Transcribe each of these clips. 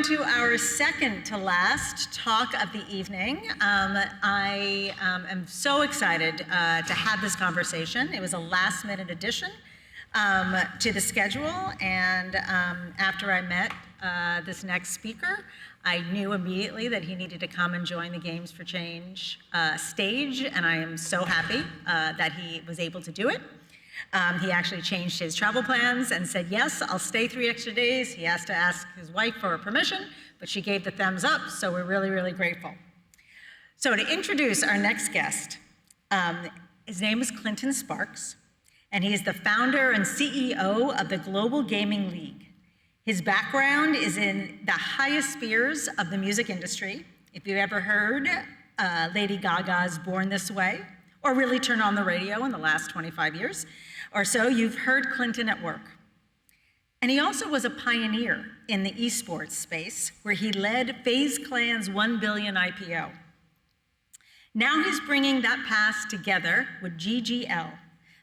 down to our second to last talk of the evening. I am so excited to have this conversation. It was a last-minute addition to the schedule, and after I met this next speaker, I knew immediately that he needed to come and join the Games for Change stage, and I am so happy that he was able to do it. He actually changed his travel plans and said, yes, I'll stay 3 extra days. He has to ask his wife for permission, but she gave the thumbs up, so we're really, really grateful. So to introduce our next guest, his name is Clinton Sparks, and he is the founder and CEO of the Global Gaming League. His background is in the highest spheres of the music industry. If you've ever heard Lady Gaga's Born This Way, or really turned on the radio in the last 25 years or so, you've heard Clinton at work. And he also was a pioneer in the esports space, where he led FaZe Clan's 1 billion IPO. Now he's bringing that past together with GGL,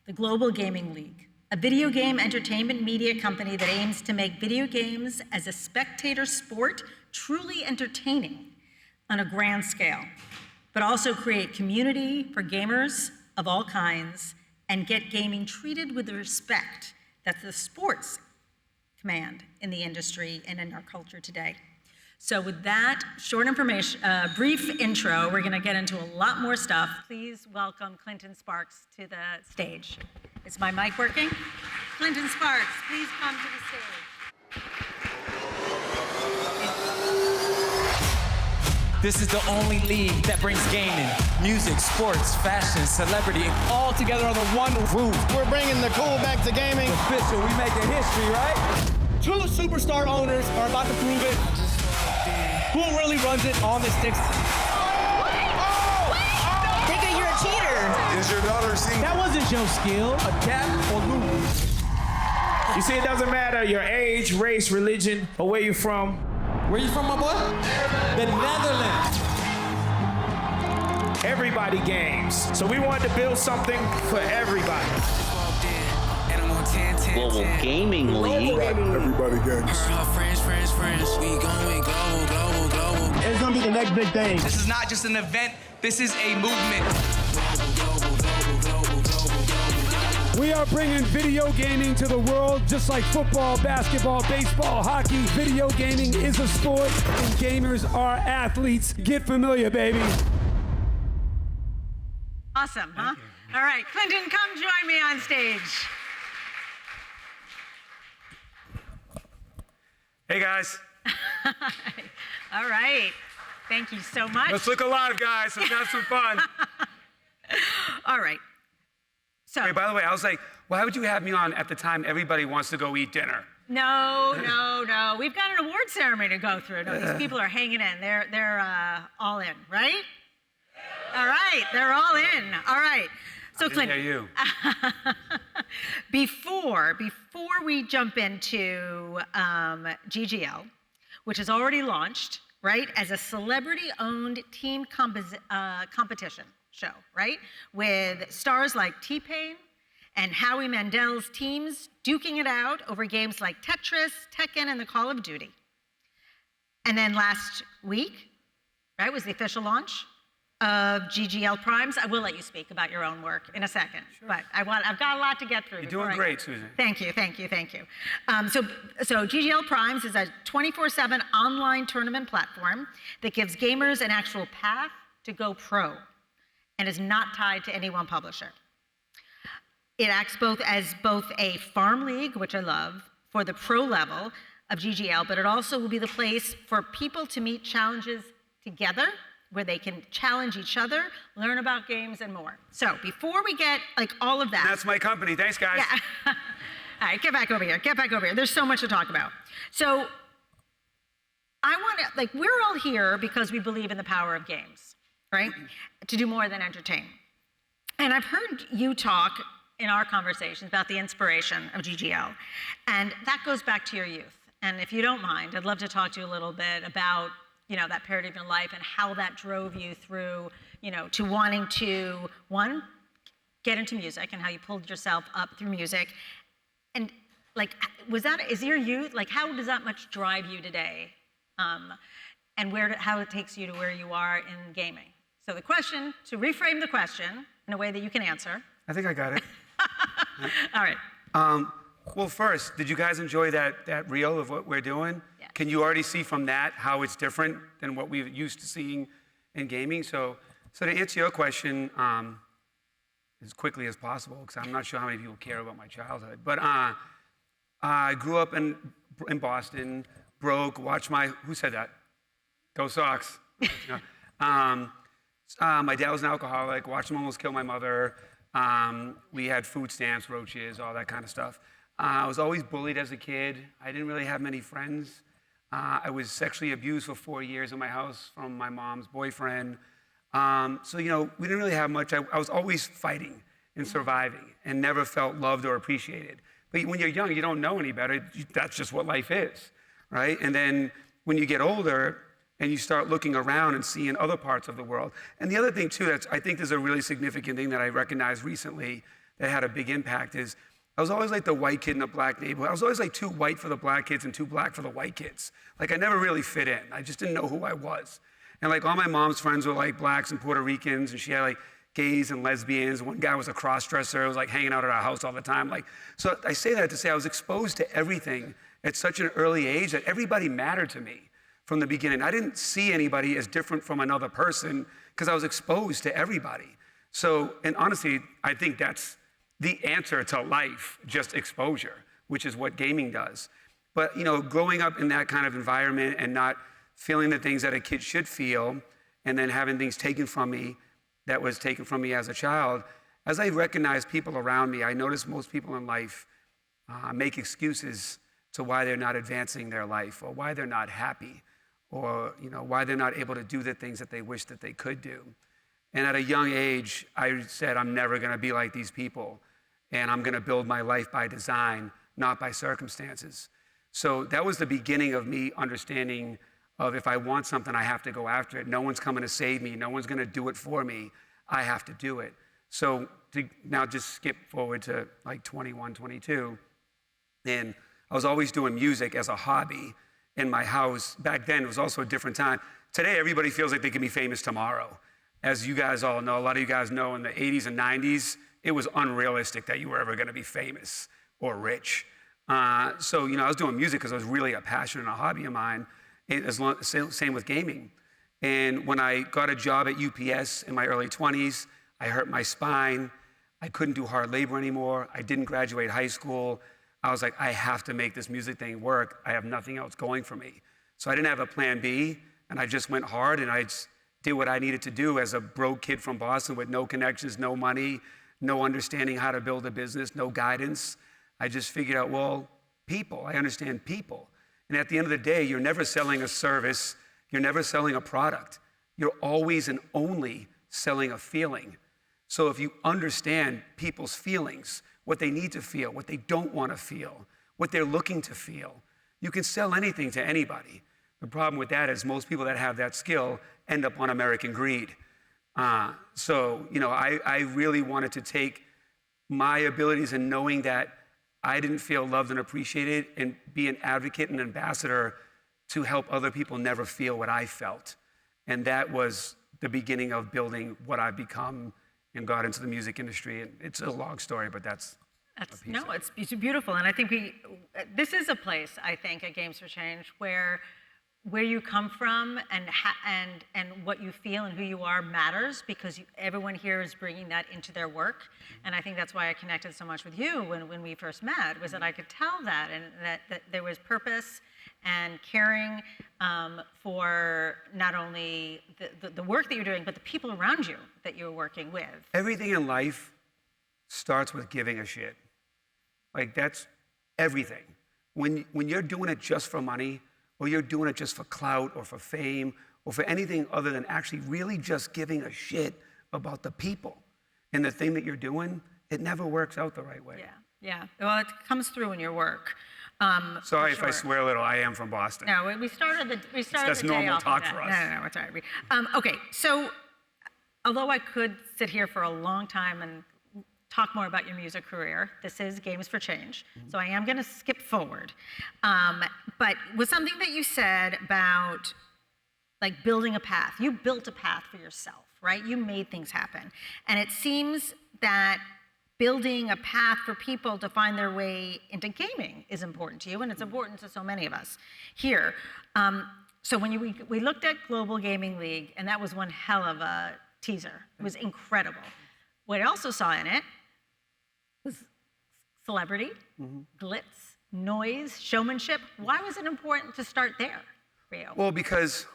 the Global Gaming League, a video game entertainment media company that aims to make video games as a spectator sport truly entertaining on a grand scale, but also create community for gamers of all kinds and get gaming treated with the respect that the sports command in the industry and in our culture today. So with that short information, brief intro, we're gonna get into a lot more stuff. Please welcome Clinton Sparks to the stage. Is my mic working? Clinton Sparks, please come to the stage. This is the only league that brings gaming, music, sports, fashion, celebrity, all together under one roof. We're bringing the cool back to gaming. Official, we making history, right? Two superstar owners are about to prove it. Who really runs it on the sticks? Nigga, you're a cheater. Is your daughter singing? That wasn't your skill. Adapt or lose. You see, it doesn't matter your age, race, religion, or where you're from. Where you from, my boy? The Netherlands. Everybody games. So we wanted to build something for everybody. Global Gaming League. Everybody games. It's gonna be the next big thing. This is not just an event, this is a movement. We are bringing video gaming to the world, just like football, basketball, baseball, hockey. Video gaming is a sport, and gamers are athletes. Get familiar, baby. Awesome, huh? All right, Clinton, come join me on stage. Hey, guys. All right, thank you so much. Let's look alive, guys. Let's have some fun. All right. So, Hey, by the way, I was like, why would you have me on at the time everybody wants to go eat dinner? no. We've got an award ceremony to go through. No, these people are hanging in. They're all in, right? All right, they're all in. All right. So, Clinton, you. before we jump into GGL, which is already launched, right, as a celebrity-owned team competition show, right, with stars like T-Pain and Howie Mandel's teams duking it out over games like Tetris, Tekken, and the Call of Duty. And then last week, right, was the official launch of GGL Primes. I will let you speak about your own work in a second, but I've got a lot to get through. You're doing great, Susan. Thank you. So GGL Primes is a 24/7 online tournament platform that gives gamers an actual path to go pro and is not tied to any one publisher. It acts as both a farm league, which I love, for the pro level of GGL, but it also will be the place for people to meet challenges together, where they can challenge each other, learn about games, and more. So before we get all of that. That's my company. Thanks, guys. Yeah. All right, get back over here. There's so much to talk about. So I want to, we're all here because we believe in the power of games, right? To do more than entertain. And I've heard you talk in our conversations about the inspiration of GGL, and that goes back to your youth. And if you don't mind, I'd love to talk to you a little bit about that period of your life and how that drove you through, to wanting to, one, get into music and how you pulled yourself up through music. And is your youth, how does that much drive you today and how it takes you to where you are in gaming. So the question, to reframe the question in a way that you can answer. I think I got it. All right. Well, first, did you guys enjoy that reel of what we're doing? Yeah. Can you already see from that how it's different than what we're used to seeing in gaming? So to answer your question as quickly as possible, because I'm not sure how many people care about my childhood, but I grew up in Boston, broke, watched who said that? Go Sox. My dad was an alcoholic, watched him almost kill my mother. We had food stamps, roaches, all that kind of stuff. I was always bullied as a kid. I didn't really have many friends. I was sexually abused for 4 years in my house from my mom's boyfriend. So, we didn't really have much. I was always fighting and surviving and never felt loved or appreciated. But when you're young, you don't know any better. That's just what life is, right? And then when you get older and you start looking around and seeing other parts of the world. And the other thing, too, I think there's a really significant thing that I recognized recently that had a big impact is I was always like the white kid in a black neighborhood. I was always like too white for the black kids and too black for the white kids. Like I never really fit in. I just didn't know who I was. And like all my mom's friends were like blacks and Puerto Ricans, and she had like gays and lesbians. One guy was a cross-dresser, was like hanging out at our house all the time. So I say that to say I was exposed to everything at such an early age that everybody mattered to me from the beginning. I didn't see anybody as different from another person because I was exposed to everybody. So, and honestly, I think that's the answer to life, just exposure, which is what gaming does. But, growing up in that kind of environment and not feeling the things that a kid should feel, and then having things taken from me that was taken from me as a child, as I recognized people around me, I noticed most people in life make excuses to why they're not advancing their life or why they're not happy or, why they're not able to do the things that they wish that they could do. And at a young age, I said, I'm never going to be like these people. And I'm going to build my life by design, not by circumstances. So that was the beginning of me understanding of if I want something, I have to go after it. No one's coming to save me. No one's going to do it for me. I have to do it. So to now just skip forward to like 21, 22. And I was always doing music as a hobby in my house. Back then, it was also a different time. Today, everybody feels like they can be famous tomorrow. As you guys all know, a lot of you guys know, in the 80s and 90s, it was unrealistic that you were ever going to be famous or rich. So, I was doing music because it was really a passion and a hobby of mine. Same with gaming. And when I got a job at UPS in my early 20s, I hurt my spine. I couldn't do hard labor anymore. I didn't graduate high school. I was like, I have to make this music thing work. I have nothing else going for me. So I didn't have a plan B, and I just went hard, and I just did what I needed to do as a broke kid from Boston with no connections, no money, no understanding how to build a business, no guidance. I just figured out, people. I understand people. And at the end of the day, you're never selling a service. You're never selling a product. You're always and only selling a feeling. So if you understand people's feelings, what they need to feel, what they don't want to feel, what they're looking to feel, you can sell anything to anybody. The problem with that is most people that have that skill end up on American Greed. I really wanted to take my abilities and knowing that I didn't feel loved and appreciated and be an advocate and ambassador to help other people never feel what I felt. And that was the beginning of building what I've become and got into the music industry. And it's a long story, but that's it's beautiful. And I think this is a place, I think, at Games for Change where you come from and what you feel and who you are matters, because everyone here is bringing that into their work. And I think that's why I connected so much with you when we first met, was that I could tell that, and that there was purpose and caring for not only the work that you're doing, but the people around you that you're working with. Everything in life starts with giving a shit. Like, that's everything. When you're doing it just for money, or you're doing it just for clout or for fame or for anything other than actually really just giving a shit about the people and the thing that you're doing, it never works out the right way. Yeah. Well, it comes through in your work. Sorry if I swear a little. I am from Boston. No, we started the That's day normal off talk with that. for us. No, it's all right. Okay, so although I could sit here for a long time and talk more about your music career. This is Games for Change, so I am going to skip forward. But was something that you said about like building a path. You built a path for yourself, right? You made things happen. And it seems that building a path for people to find their way into gaming is important to you, and it's important to so many of us here. So when we looked at Global Gaming League, and that was one hell of a teaser. It was incredible. What I also saw in it was celebrity, glitz, noise, showmanship. Why was it important to start there for you? Well, because...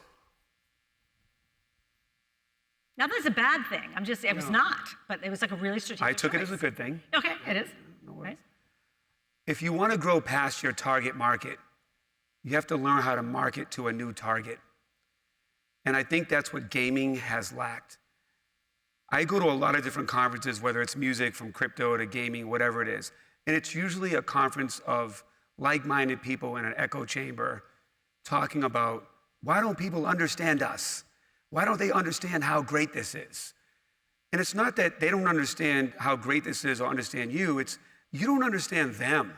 Now that's a bad thing. It was not, but it was like a really strategic I took choice. it as a good thing. Okay, it is. No worries. Right? If you want to grow past your target market, you have to learn how to market to a new target. And I think that's what gaming has lacked. I go to a lot of different conferences, whether it's music, from crypto to gaming, whatever it is. And it's usually a conference of like-minded people in an echo chamber talking about, why don't people understand us? Why don't they understand how great this is? And it's not that they don't understand how great this is or understand you, it's you don't understand them.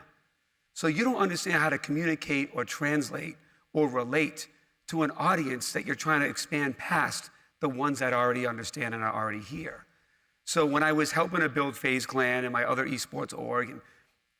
So you don't understand how to communicate or translate or relate to an audience that you're trying to expand past the ones that already understand and are already here. So when I was helping to build FaZe Clan and my other esports org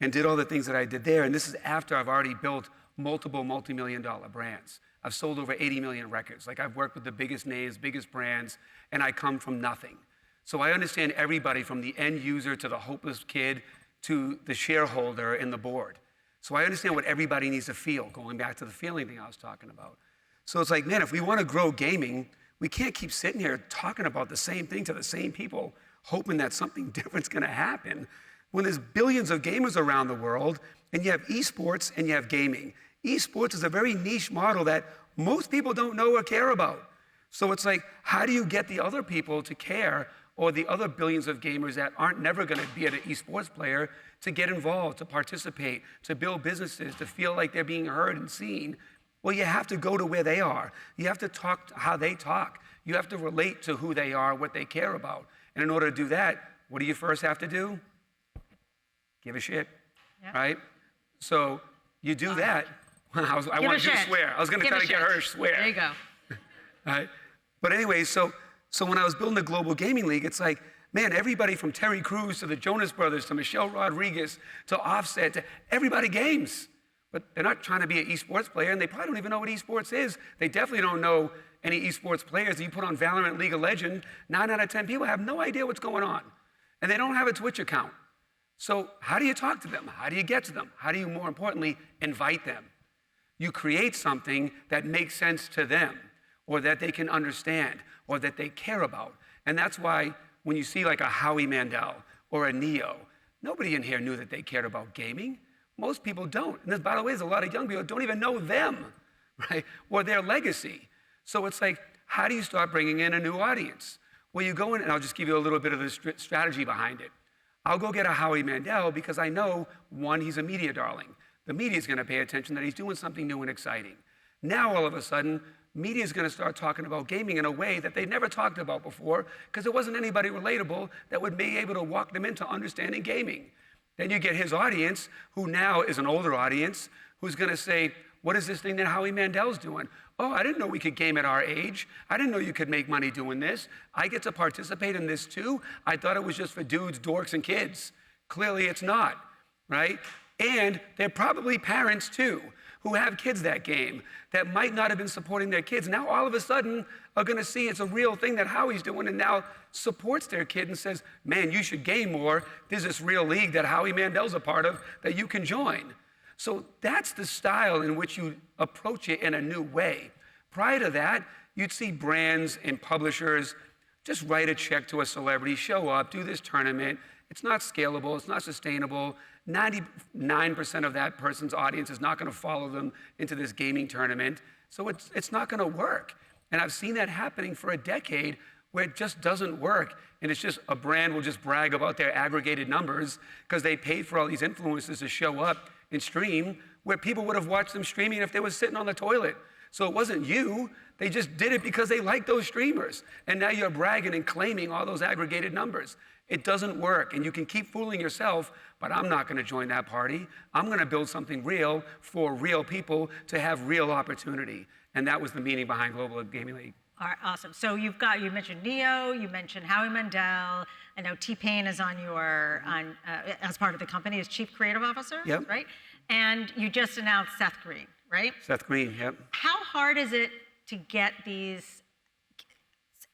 and did all the things that I did there, and this is after I've already built multiple multi-million-dollar brands. I've sold over 80 million records. Like I've worked with the biggest names, biggest brands, and I come from nothing. So I understand everybody from the end user to the hopeless kid to the shareholder and the board. So I understand what everybody needs to feel, going back to the feeling thing I was talking about. So it's like, man, if we want to grow gaming, we can't keep sitting here talking about the same thing to the same people, hoping that something different's gonna happen. When there's billions of gamers around the world, and you have esports and you have gaming. Esports is a very niche model that most people don't know or care about. So it's like, how do you get the other people to care, or the other billions of gamers that aren't never gonna be an esports player, to get involved, to participate, to build businesses, to feel like they're being heard and seen? Well, you have to go to where they are. You have to talk how they talk. You have to relate to who they are, what they care about. And in order to do that, what do you first have to do? Give a shit, right? So you do that. I wanted you to swear. I was going to try to get her to swear. There you go. Right? But anyway, so when I was building the Global Gaming League, it's like, man, everybody from Terry Crews to the Jonas Brothers to Michelle Rodriguez to Offset to everybody games. But they're not trying to be an esports player, and they probably don't even know what esports is. They definitely don't know any esports players. You put on Valorant, League of Legends, 9 out of 10 people have no idea what's going on. And they don't have a Twitch account. So how do you talk to them? How do you get to them? How do you, more importantly, invite them? You create something that makes sense to them, or that they can understand, or that they care about. And that's why when you see like a Howie Mandel or a Neo, nobody in here knew that they cared about gaming. Most people don't. And by the way, there's a lot of young people that don't even know them, right? Or their legacy. So it's like, how do you start bringing in a new audience? Well, you go in, and I'll just give you a little bit of the strategy behind it. I'll go get a Howie Mandel because I know, one, he's a media darling. The media's gonna pay attention that he's doing something new and exciting. Now, all of a sudden, media's gonna start talking about gaming in a way that they never talked about before, because there wasn't anybody relatable that would be able to walk them into understanding gaming. Then you get his audience, who now is an older audience, who's gonna say, what is this thing that Howie Mandel's doing? Oh, I didn't know we could game at our age. I didn't know you could make money doing this. I get to participate in this too. I thought it was just for dudes, dorks, and kids. Clearly it's not, right? And they're probably parents too, who have kids that game, that might not have been supporting their kids. Now all of a sudden are gonna see it's a real thing that Howie's doing, and now supports their kid and says, man, you should game more. There's this real league that Howie Mandel's a part of that you can join. So that's the style in which you approach it in a new way. Prior to that, you'd see brands and publishers just write a check to a celebrity, show up, do this tournament. It's not scalable, it's not sustainable. 99% of that person's audience is not gonna follow them into this gaming tournament. So it's not gonna work. And I've seen that happening for a decade, where it just doesn't work. And it's just, a brand will just brag about their aggregated numbers because they paid for all these influencers to show up and stream, where people would have watched them streaming if they were sitting on the toilet. So it wasn't you. They just did it because they liked those streamers. And now you're bragging and claiming all those aggregated numbers. It doesn't work. And you can keep fooling yourself, but I'm not going to join that party. I'm going to build something real for real people to have real opportunity. And that was the meaning behind Global Gaming League. All right, awesome. So you mentioned Neo, you mentioned Howie Mandel. I know T-Pain is on your, as part of the company as Chief Creative Officer, Yep. right? And you just announced Seth Green, right? Seth Green, yep. How hard is it to get these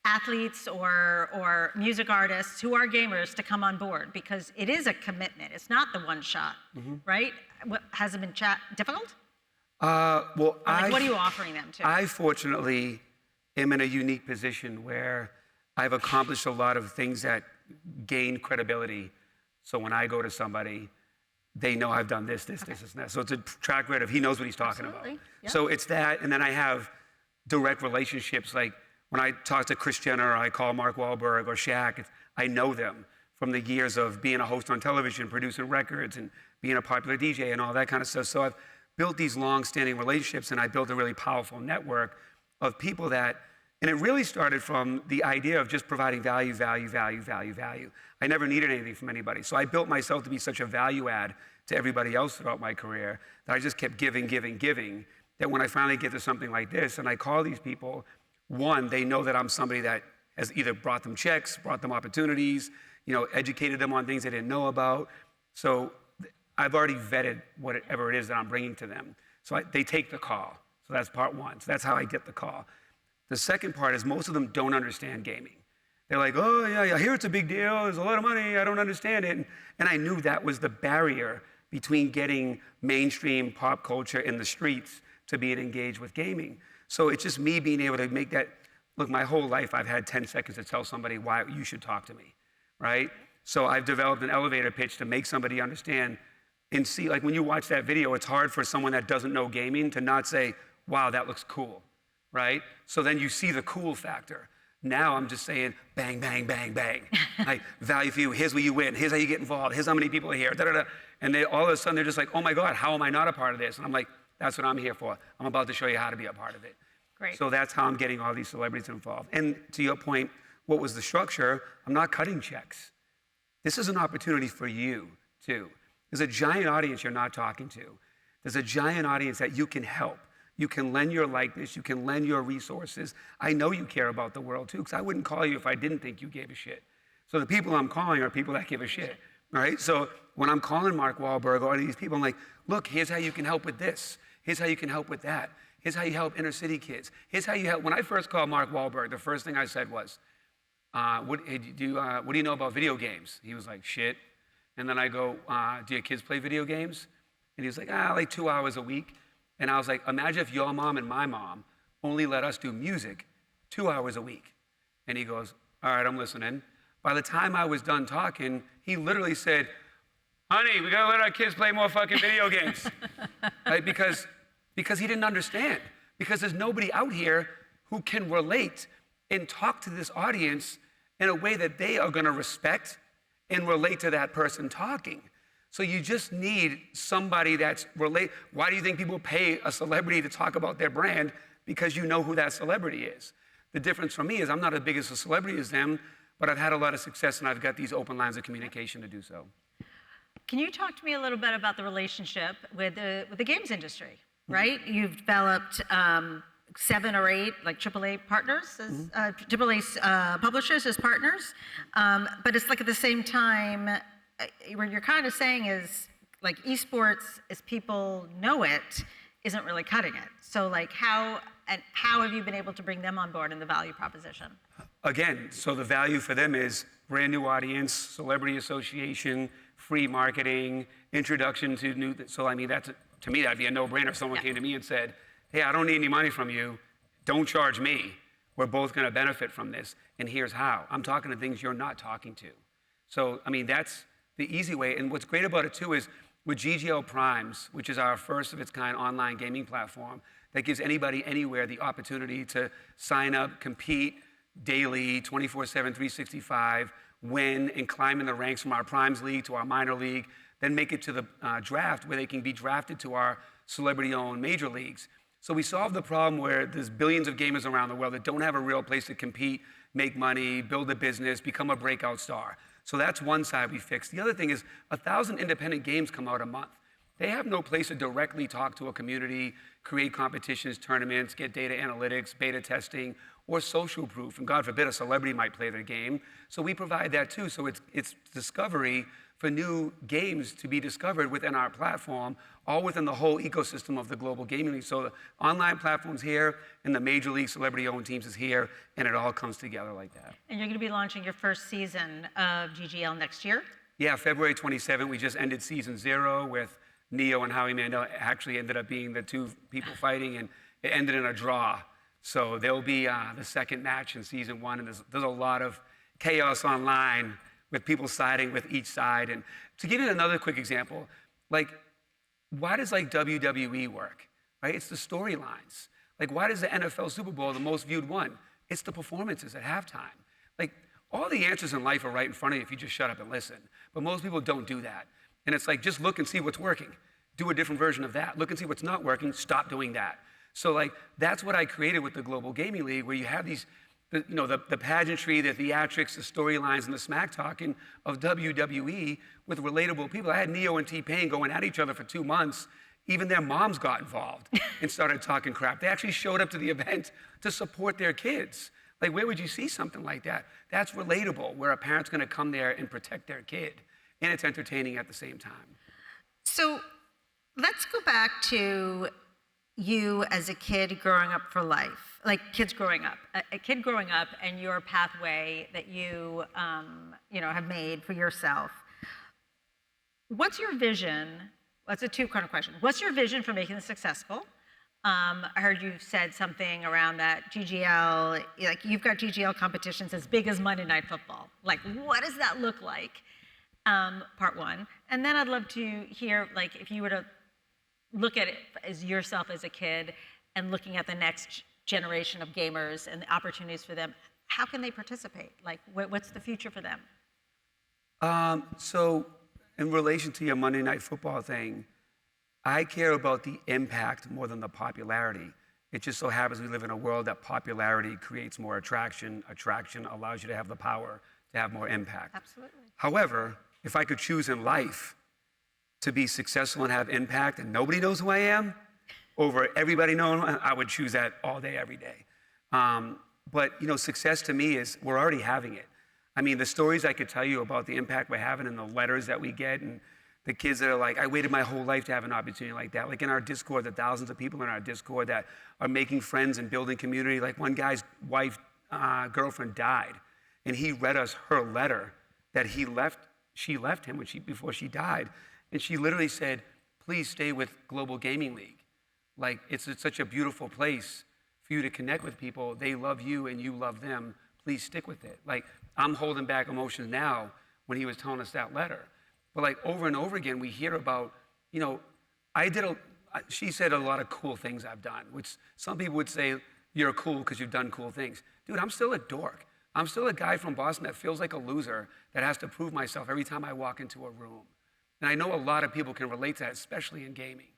athletes or music artists who are gamers to come on board? Because it is a commitment. It's not the one shot, right? Has it been difficult? Well, Or like, what are you offering them to? I fortunately am in a unique position where I've accomplished a lot of things that gain credibility. So when I go to somebody, they know I've done this, and that. So it's a track record of he knows what he's talking about. Yep. So it's that, and then I have direct relationships. Like when I talk to Kris Jenner, or I call Mark Wahlberg or Shaq, I know them from the years of being a host on television, producing records, and being a popular DJ and all that kind of stuff. So I've built these long-standing relationships, and I built a really powerful network of people that, and it really started from the idea of just providing value. I never needed anything from anybody. So I built myself to be such a value add to everybody else throughout my career that I just kept giving, that when I finally get to something like this and I call these people, one, they know that I'm somebody that has either brought them checks, brought them opportunities, educated them on things they didn't know about. So I've already vetted whatever it is that I'm bringing to them. So they take the call. So that's part one. So that's how I get the call. The second part is most of them don't understand gaming. They're like, oh, yeah, I hear it's a big deal. There's a lot of money. I don't understand it. And I knew that was the barrier between getting mainstream pop culture in the streets to being engaged with gaming. So it's just me being able to make that. Look, my whole life I've had 10 seconds to tell somebody why you should talk to me, right? So I've developed an elevator pitch to make somebody understand and see, like when you watch that video, it's hard for someone that doesn't know gaming to not say, wow, that looks cool, right? So then you see the cool factor. Now I'm just saying, bang, bang, bang, bang. Like, value for you, here's where you win, here's how you get involved, here's how many people are here, da-da-da. And they all of a sudden, they're just like, oh my God, how am I not a part of this? And I'm like, that's what I'm here for. I'm about to show you how to be a part of it. Great. So that's how I'm getting all these celebrities involved. And to your point, what was the structure? I'm not cutting checks. This is an opportunity for you, too. There's a giant audience you're not talking to. There's a giant audience that you can help. You can lend your likeness, you can lend your resources. I know you care about the world too, because I wouldn't call you if I didn't think you gave a shit. So the people I'm calling are people that give a shit, right? So when I'm calling Mark Wahlberg or any of these people, I'm like, look, here's how you can help with this. Here's how you can help with that. Here's how you help inner city kids. Here's how you help. When I first called Mark Wahlberg, the first thing I said was, what do you know about video games? He was like, shit. And then I go, do your kids play video games? And he was like, like 2 hours a week. And I was like, imagine if your mom and my mom only let us do music 2 hours a week. And he goes, all right, I'm listening. By the time I was done talking, he literally said, honey, we gotta let our kids play more fucking video games. Right? Because he didn't understand. Because there's nobody out here who can relate and talk to this audience in a way that they are gonna respect and relate to that person talking. So you just need somebody that's relate. Why do you think people pay a celebrity to talk about their brand? Because you know who that celebrity is. The difference for me is I'm not as big as a celebrity as them, but I've had a lot of success and I've got these open lines of communication to do so. Can you talk to me a little bit about the relationship with the games industry, right? You've developed 7 or 8 like AAA partners, AAA publishers as partners, but it's like at the same time, what you're kind of saying is like esports, as people know it, isn't really cutting it. So like how have you been able to bring them on board in the value proposition? Again, so the value for them is brand new audience, celebrity association, free marketing, introduction to new, so I mean, to me, that'd be a no-brainer if someone came to me and said, hey, I don't need any money from you, don't charge me. We're both gonna benefit from this, and here's how. I'm talking to things you're not talking to. So, I mean, that's the easy way, and what's great about it too is with GGL Primes, which is our first of its kind online gaming platform that gives anybody anywhere the opportunity to sign up, compete daily, 24/7, 365, win and climb in the ranks from our Primes League to our minor league, then make it to the draft where they can be drafted to our celebrity-owned major leagues. So we solved the problem where there's billions of gamers around the world that don't have a real place to compete, make money, build a business, become a breakout star. So that's one side we fixed. The other thing is 1,000 independent games come out a month. They have no place to directly talk to a community, create competitions, tournaments, get data analytics, beta testing, or social proof. And God forbid a celebrity might play their game. So we provide that too. So it's discovery for new games to be discovered within our platform, all within the whole ecosystem of the global gaming league. So the online platform's here, and the major league celebrity-owned teams is here, and it all comes together like that. And you're going to be launching your first season of GGL next year? Yeah, February 27th, we just ended season 0 with Neo and Howie Mandel actually ended up being the two people fighting, and it ended in a draw. So there'll be the second match in season 1, and there's a lot of chaos online with people siding with each side. And to give you another quick example, like, why does like WWE work, right? It's the storylines. Like, why does the NFL Super Bowl the most viewed one? It's the performances at halftime. Like, all the answers in life are right in front of you if you just shut up and listen. But most people don't do that. And it's like, just look and see what's working. Do a different version of that. Look and see what's not working, stop doing that. So like, that's what I created with the Global Gaming League, where you have these, the pageantry, the theatrics, the storylines, and the smack talking of WWE with relatable people. I had Neo and T-Pain going at each other for 2 months. Even their moms got involved and started talking crap. They actually showed up to the event to support their kids. Like, where would you see something like that? That's relatable, where a parent's gonna come there and protect their kid. And it's entertaining at the same time. So let's go back to you as a kid growing up for life, like kids growing up, a kid growing up and your pathway that you, have made for yourself. What's your vision? That's a two-part question. What's your vision for making this successful? I heard you said something around that GGL, like you've got GGL competitions as big as Monday Night Football. Like, what does that look like? Part one. And then I'd love to hear, like, if you were to look at it as yourself as a kid and looking at the next generation of gamers and the opportunities for them, how can they participate? Like, what's the future for them? So in relation to your Monday Night Football thing, I care about the impact more than the popularity. It just so happens we live in a world that popularity creates more attraction. Attraction allows you to have the power to have more impact. Absolutely. However, if I could choose in life to be successful and have impact and nobody knows who I am, over everybody knowing, I would choose that all day, every day. But success to me is we're already having it. I mean, the stories I could tell you about the impact we're having and the letters that we get and the kids that are like, I waited my whole life to have an opportunity like that. Like in our Discord, the thousands of people in our Discord that are making friends and building community. Like one guy's girlfriend died, and he read us her letter that she left him before she died. And she literally said, please stay with Global Gaming League. Like, it's such a beautiful place for you to connect with people. They love you and you love them. Please stick with it. Like, I'm holding back emotions now when he was telling us that letter. But like over and over again, we hear about, she said a lot of cool things I've done, which some people would say, you're cool because you've done cool things. Dude, I'm still a dork. I'm still a guy from Boston that feels like a loser that has to prove myself every time I walk into a room. And I know a lot of people can relate to that, especially in gaming.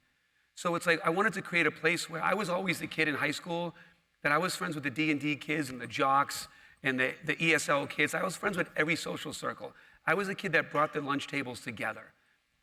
So it's like, I wanted to create a place where I was always the kid in high school that I was friends with the D&D kids and the jocks and the ESL kids. I was friends with every social circle. I was a kid that brought the lunch tables together.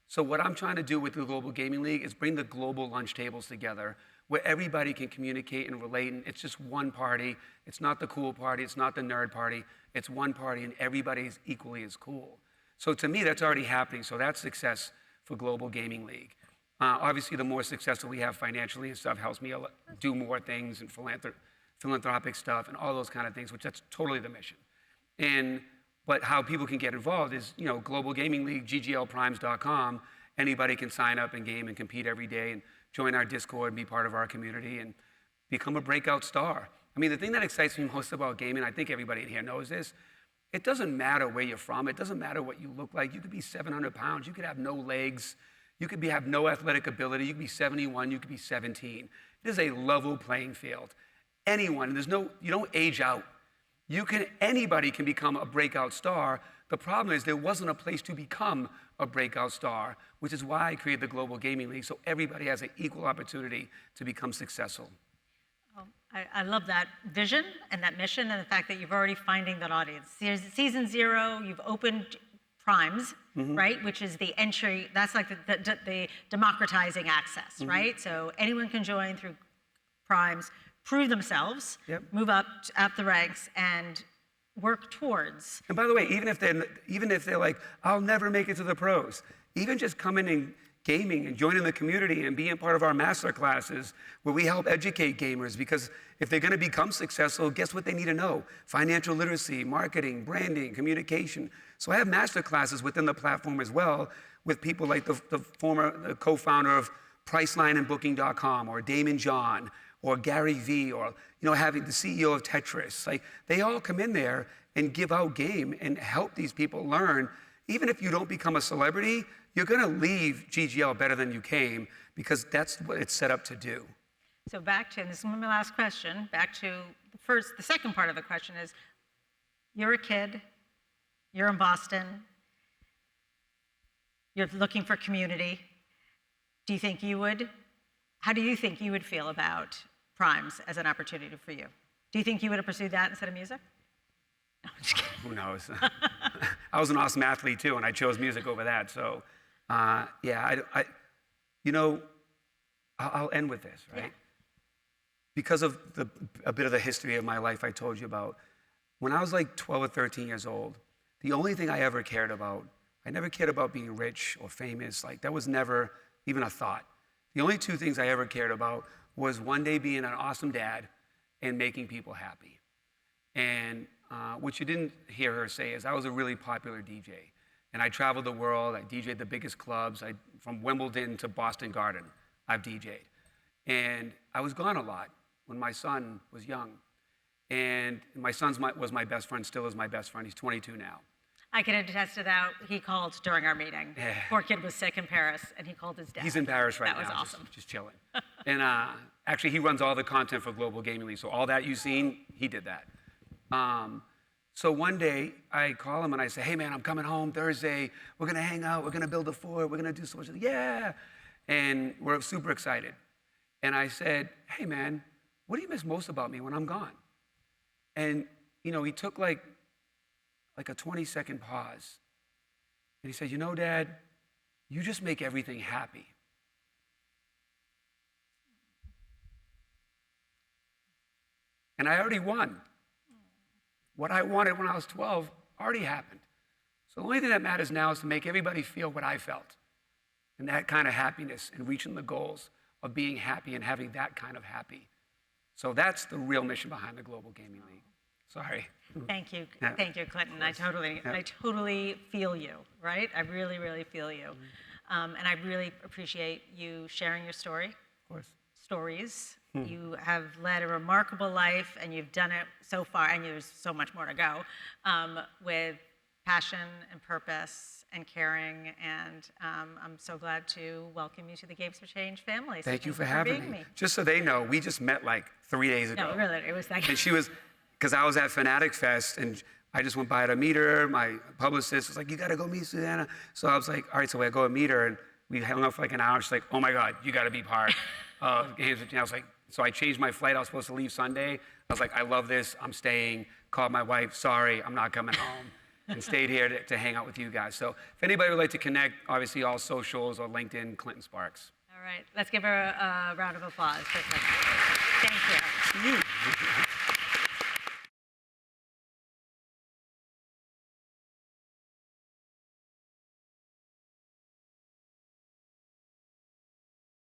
So what I'm trying to do with the Global Gaming League is bring the global lunch tables together where everybody can communicate and relate. And it's just one party. It's not the cool party. It's not the nerd party. It's one party and everybody is equally as cool. So to me, that's already happening. So that's success for Global Gaming League. Obviously, the more successful we have financially and stuff helps me do more things and philanthropic stuff and all those kind of things, which that's totally the mission. But how people can get involved is, Global Gaming League, gglprimes.com. Anybody can sign up and game and compete every day and join our Discord and be part of our community and become a breakout star. I mean, the thing that excites me most about gaming, I think everybody in here knows this, it doesn't matter where you're from. It doesn't matter what you look like. You could be 700 pounds. You could have no legs. You could have no athletic ability. You could be 71. You could be 17. It is a level playing field. Anyone, you don't age out. Anybody can become a breakout star. The problem is there wasn't a place to become a breakout star, which is why I created the Global Gaming League, so everybody has an equal opportunity to become successful. I love that vision and that mission and the fact that you're already finding that audience. Season 0, you've opened Primes, right? Which is the entry, that's like the democratizing access, right? So anyone can join through Primes, prove themselves, move up the ranks, and work towards. And by the way, even if they're like, I'll never make it to the pros, even just coming in gaming and joining the community and being part of our master classes where we help educate gamers, because if they're going to become successful, guess what they need to know? Financial literacy, marketing, branding, communication. So I have master classes within the platform as well with people like the former co-founder of Priceline and Booking.com, or Damon John, or Gary Vee, or having the CEO of Tetris. Like, they all come in there and give out game and help these people learn. Even if you don't become a celebrity, you're going to leave GGL better than you came, because that's what it's set up to do. So back to, and this is my last question, back to the second part of the question is, you're a kid, you're in Boston, you're looking for community. How do you think you would feel about Primes as an opportunity for you? Do you think you would have pursued that instead of music? No, I'm just kidding. Who knows? I was an awesome athlete too, and I chose music over that. So, I'll end with this, right? Yeah. Because of a bit of the history of my life I told you about, when I was like 12 or 13 years old, the only thing I ever cared about, I never cared about being rich or famous. Like, that was never even a thought. The only two things I ever cared about was one day being an awesome dad and making people happy. And what you didn't hear her say is I was a really popular DJ. And I traveled the world. I DJ'd the biggest clubs. From Wimbledon to Boston Garden, I've DJ'd. And I was gone a lot when my son was young. And my son was my best friend, still is my best friend. He's 22 now. I can attest to that. He called during our meeting. Yeah. Poor kid was sick in Paris, and he called his dad. He's in Paris right now. That was awesome. Just chilling. And actually, he runs all the content for Global Gaming League. So all that you've seen, he did that. So one day, I call him and I say, hey, man, I'm coming home Thursday. We're going to hang out. We're going to build a fort. We're going to do so much. Yeah. And we're super excited. And I said, hey, man, what do you miss most about me when I'm gone? And, he took like a 20-second pause. And he said, Dad, you just make everything happy. And I already won. What I wanted when I was 12 already happened. So the only thing that matters now is to make everybody feel what I felt. And that kind of happiness and reaching the goals of being happy and having that kind of happy. So that's the real mission behind the Global Gaming League. Sorry. Thank you. Yeah. Thank you, Clinton. I totally feel you, right? I really, really feel you. And I really appreciate you sharing your story. Of course. Stories. You have led a remarkable life, and you've done it so far, and there's so much more to go, with passion and purpose and caring. And I'm so glad to welcome you to the Games for Change family. Thank you for having me. Just so they know, we just met like 3 days ago. No, really, it was that. And she was, because I was at Fanatic Fest, and I just went by to meet her. My publicist was like, you got to go meet Susanna. So I was like, all right, so I go and meet her, and we hung out for like an hour. She's like, oh my God, you got to be part of Games for Change. I was like, so I changed my flight. I was supposed to leave Sunday. I was like, I love this. I'm staying. Called my wife, sorry, I'm not coming home. And stayed here to hang out with you guys. So if anybody would like to connect, obviously all socials or LinkedIn, Clinton Sparks. All right, let's give her a round of applause. Thank you.